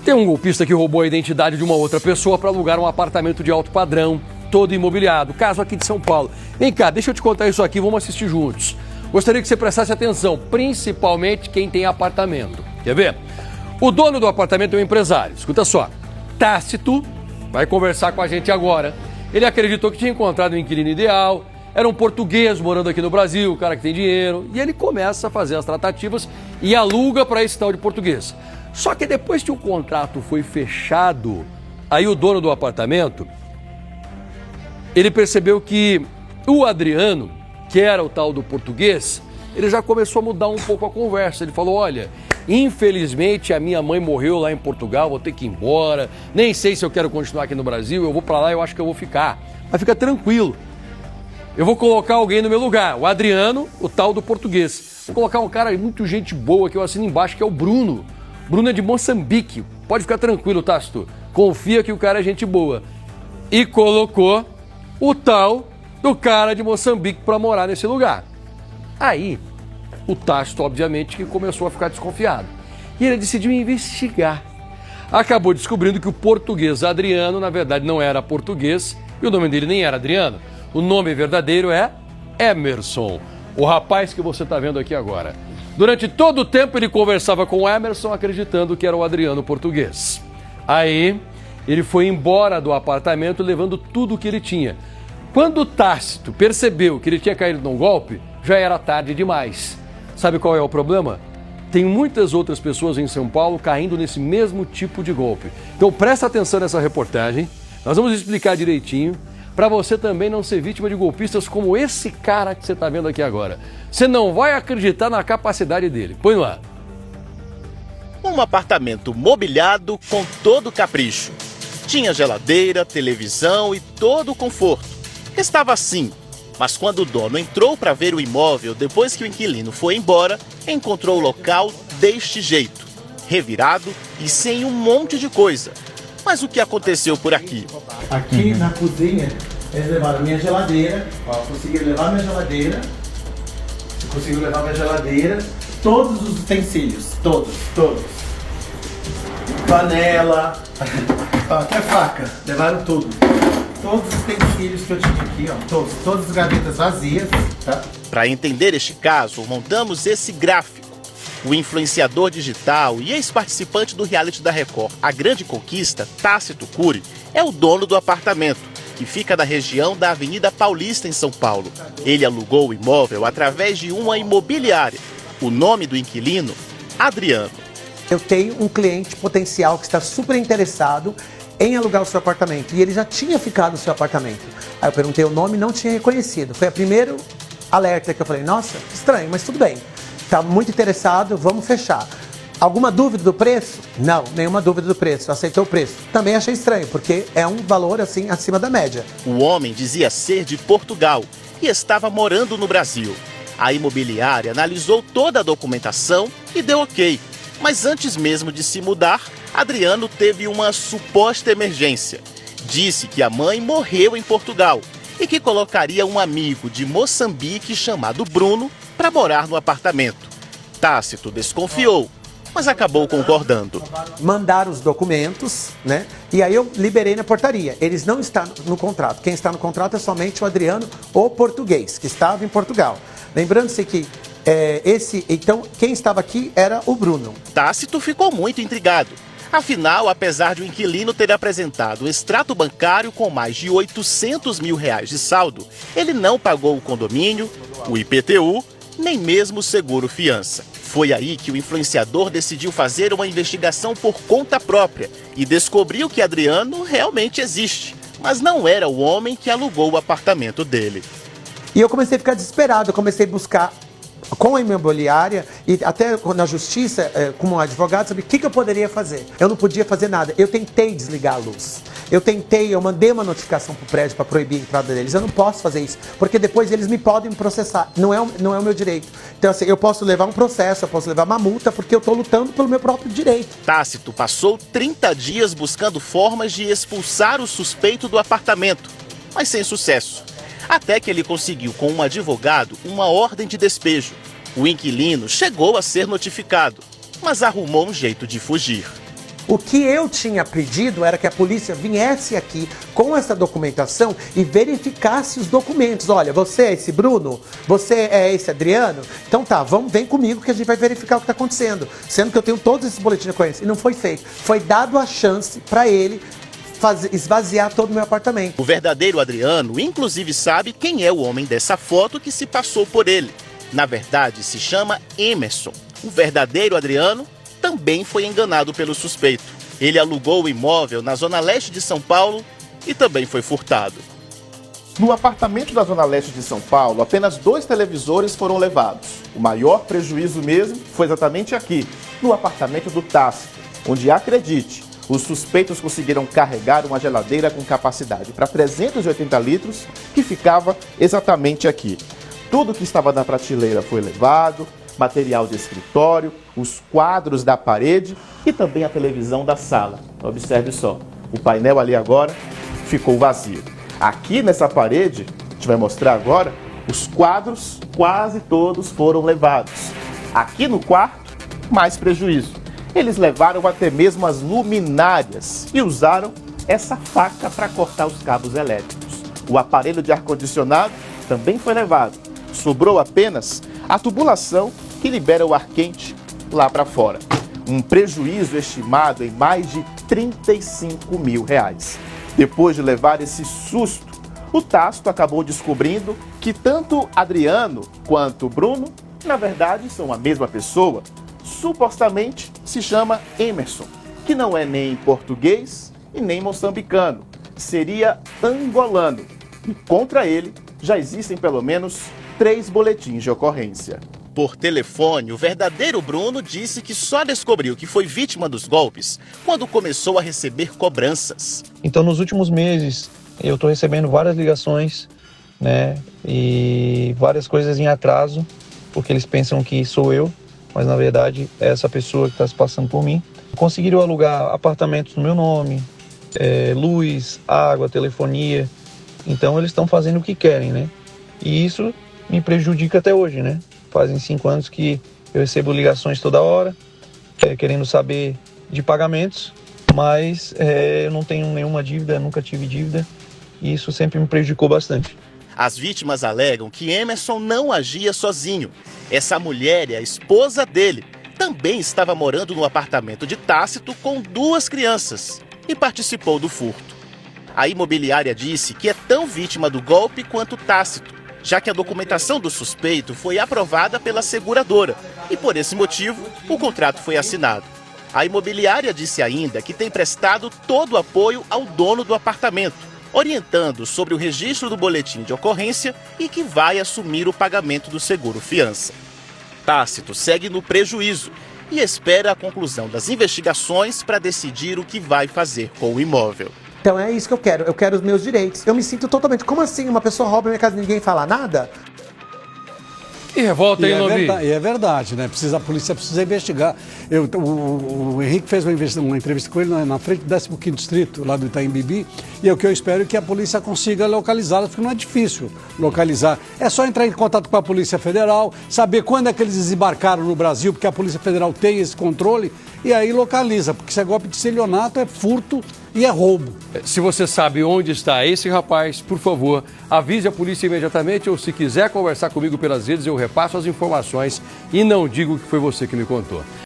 Tem um golpista que roubou a identidade de uma outra pessoa para alugar um apartamento de alto padrão, todo imobiliado. Caso aqui de São Paulo. Vem cá, deixa eu te contar isso aqui, vamos assistir juntos. Gostaria que você prestasse atenção, principalmente quem tem apartamento. Quer ver? O dono do apartamento é um empresário. Escuta só. Tácito vai conversar com a gente agora. Ele acreditou que tinha encontrado um inquilino ideal, era um português morando aqui no Brasil, um cara que tem dinheiro, e ele começa a fazer as tratativas e aluga para esse tal de português. Só que depois que o contrato foi fechado, aí o dono do apartamento, ele percebeu que o Adriano, que era o tal do português, ele já começou a mudar um pouco a conversa. Ele falou, olha, infelizmente a minha mãe morreu lá em Portugal, vou ter que ir embora, nem sei se eu quero continuar aqui no Brasil, eu vou para lá, eu acho que eu vou ficar. Mas fica tranquilo, eu vou colocar alguém no meu lugar, o Adriano, o tal do português. Vou colocar um cara muito gente boa que eu assino embaixo, que é o Bruno. Bruno é de Moçambique, pode ficar tranquilo, Tácito, confia que o cara é gente boa. E colocou o tal do cara de Moçambique para morar nesse lugar. Aí, o Tácito, obviamente, que começou a ficar desconfiado. E ele decidiu investigar. Acabou descobrindo que o português Adriano, na verdade, não era português e o nome dele nem era Adriano. O nome verdadeiro é Emerson, o rapaz que você está vendo aqui agora. Durante todo o tempo ele conversava com o Emerson acreditando que era o Adriano português. Aí ele foi embora do apartamento levando tudo o que ele tinha. Quando o Tácito percebeu que ele tinha caído num golpe, já era tarde demais. Sabe qual é o problema? Tem muitas outras pessoas em São Paulo caindo nesse mesmo tipo de golpe. Então presta atenção nessa reportagem, nós vamos explicar direitinho para você também não ser vítima de golpistas como esse cara que você está vendo aqui agora. Você não vai acreditar na capacidade dele. Põe lá. Um apartamento mobiliado com todo capricho. Tinha geladeira, televisão e todo o conforto. Estava assim, mas quando o dono entrou para ver o imóvel depois que o inquilino foi embora, encontrou o local deste jeito, revirado e sem um monte de coisa. Mas o que aconteceu por aqui? Aqui na cozinha, eles levaram minha geladeira, ó, conseguiram levar minha geladeira, todos os utensílios, todos. Panela, até faca, levaram tudo. Todos os utensílios que eu tinha aqui, ó, todas as gavetas vazias, tá? Para entender este caso, montamos esse gráfico. O influenciador digital e ex-participante do reality da Record, A Grande Conquista, Tácito Cury, é o dono do apartamento, que fica na região da Avenida Paulista, em São Paulo. Ele alugou o imóvel através de uma imobiliária. O nome do inquilino, Adriano. Eu tenho um cliente potencial que está super interessado em alugar o seu apartamento. E ele já tinha ficado no seu apartamento. Aí eu perguntei o nome e não tinha reconhecido. Foi o primeiro alerta que eu falei, nossa, estranho, mas tudo bem. Está muito interessado, vamos fechar. Alguma dúvida do preço? Não, nenhuma dúvida do preço. Aceitou o preço. Também achei estranho, porque é um valor assim acima da média. O homem dizia ser de Portugal e estava morando no Brasil. A imobiliária analisou toda a documentação e deu ok. Mas antes mesmo de se mudar, Adriano teve uma suposta emergência. Disse que a mãe morreu em Portugal e que colocaria um amigo de Moçambique chamado Bruno para morar no apartamento. Tácito desconfiou, mas acabou concordando. Mandaram os documentos, né? E aí eu liberei na portaria. Eles não estão no contrato. Quem está no contrato é somente o Adriano, o português, que estava em Portugal. Lembrando-se que então, quem estava aqui era o Bruno. Tácito ficou muito intrigado. Afinal, apesar de o inquilino ter apresentado o extrato bancário com mais de R$800 mil de saldo, ele não pagou o condomínio, o IPTU, nem mesmo o seguro-fiança. Foi aí que o influenciador decidiu fazer uma investigação por conta própria e descobriu que Adriano realmente existe, mas não era o homem que alugou o apartamento dele. E eu comecei a ficar desesperado, eu comecei a buscar com a imobiliária e até na justiça, como advogado, saber o que eu poderia fazer. Eu não podia fazer nada. Eu tentei desligar a luz. Eu mandei uma notificação para o prédio para proibir a entrada deles. Eu não posso fazer isso, porque depois eles me podem processar. Não é o meu direito. Então, assim, eu posso levar um processo, eu posso levar uma multa, porque eu estou lutando pelo meu próprio direito. Tácito passou 30 dias buscando formas de expulsar o suspeito do apartamento, mas sem sucesso. Até que ele conseguiu, com um advogado, uma ordem de despejo. O inquilino chegou a ser notificado, mas arrumou um jeito de fugir. O que eu tinha pedido era que a polícia viesse aqui com essa documentação e verificasse os documentos. Olha, você é esse Bruno? Você é esse Adriano? Então tá, vem comigo que a gente vai verificar o que está acontecendo. Sendo que eu tenho todos esses boletins de ocorrência. E não foi feito. Foi dado a chance para ele esvaziar todo o meu apartamento. O verdadeiro Adriano, inclusive, sabe quem é o homem dessa foto que se passou por ele. Na verdade, se chama Emerson. O verdadeiro Adriano também foi enganado pelo suspeito. Ele alugou o imóvel na zona leste de São Paulo e também foi furtado. No apartamento da zona leste de São Paulo, apenas 2 televisores foram levados. O maior prejuízo mesmo foi exatamente aqui, no apartamento do Tácito, onde, acredite, os suspeitos conseguiram carregar uma geladeira com capacidade para 380 litros, que ficava exatamente aqui. Tudo que estava na prateleira foi levado, material de escritório, os quadros da parede e também a televisão da sala. Observe só, o painel ali agora ficou vazio. Aqui nessa parede, a gente vai mostrar agora, os quadros quase todos foram levados. Aqui no quarto, mais prejuízo. Eles levaram até mesmo as luminárias e usaram essa faca para cortar os cabos elétricos. O aparelho de ar-condicionado também foi levado. Sobrou apenas a tubulação que libera o ar quente lá para fora. Um prejuízo estimado em mais de R$35 mil. Depois de levar esse susto, o Tácito acabou descobrindo que tanto Adriano quanto Bruno, na verdade, são a mesma pessoa. Supostamente se chama Emerson, que não é nem português e nem moçambicano, seria angolano. E contra ele já existem pelo menos 3 boletins de ocorrência. Por telefone, o verdadeiro Bruno disse que só descobriu que foi vítima dos golpes quando começou a receber cobranças. Então, nos últimos meses, eu estou recebendo várias ligações, né, e várias coisas em atraso, porque eles pensam que sou eu, mas na verdade é essa pessoa que está se passando por mim. Conseguiram alugar apartamentos no meu nome, luz, água, telefonia. Então eles estão fazendo o que querem, né? E isso me prejudica até hoje, né? Fazem 5 anos que eu recebo ligações toda hora, querendo saber de pagamentos, mas eu não tenho nenhuma dívida, nunca tive dívida, e isso sempre me prejudicou bastante. As vítimas alegam que Emerson não agia sozinho. Essa mulher e a esposa dele também estava morando no apartamento de Tácito com 2 crianças e participou do furto. A imobiliária disse que é tão vítima do golpe quanto Tácito, já que a documentação do suspeito foi aprovada pela seguradora e, por esse motivo, o contrato foi assinado. A imobiliária disse ainda que tem prestado todo o apoio ao dono do apartamento, orientando sobre o registro do boletim de ocorrência e que vai assumir o pagamento do seguro-fiança. Tácito segue no prejuízo e espera a conclusão das investigações para decidir o que vai fazer com o imóvel. Então é isso que eu quero os meus direitos. Eu me sinto totalmente, como assim uma pessoa rouba minha casa e ninguém fala nada? E revolta aí, Lombi. E é verdade, né? A polícia precisa investigar. O Henrique fez uma entrevista com ele na frente do 15º Distrito, lá do Itaim Bibi, e o que eu espero é que a polícia consiga localizá-los, porque não é difícil localizar. É só entrar em contato com a Polícia Federal, saber quando é que eles desembarcaram no Brasil, porque a Polícia Federal tem esse controle, e aí localiza, porque se é golpe de estelionato, é furto e é roubo. Se você sabe onde está esse rapaz, por favor, avise a polícia imediatamente, ou se quiser conversar comigo pelas redes, eu repasso as informações e não digo que foi você que me contou.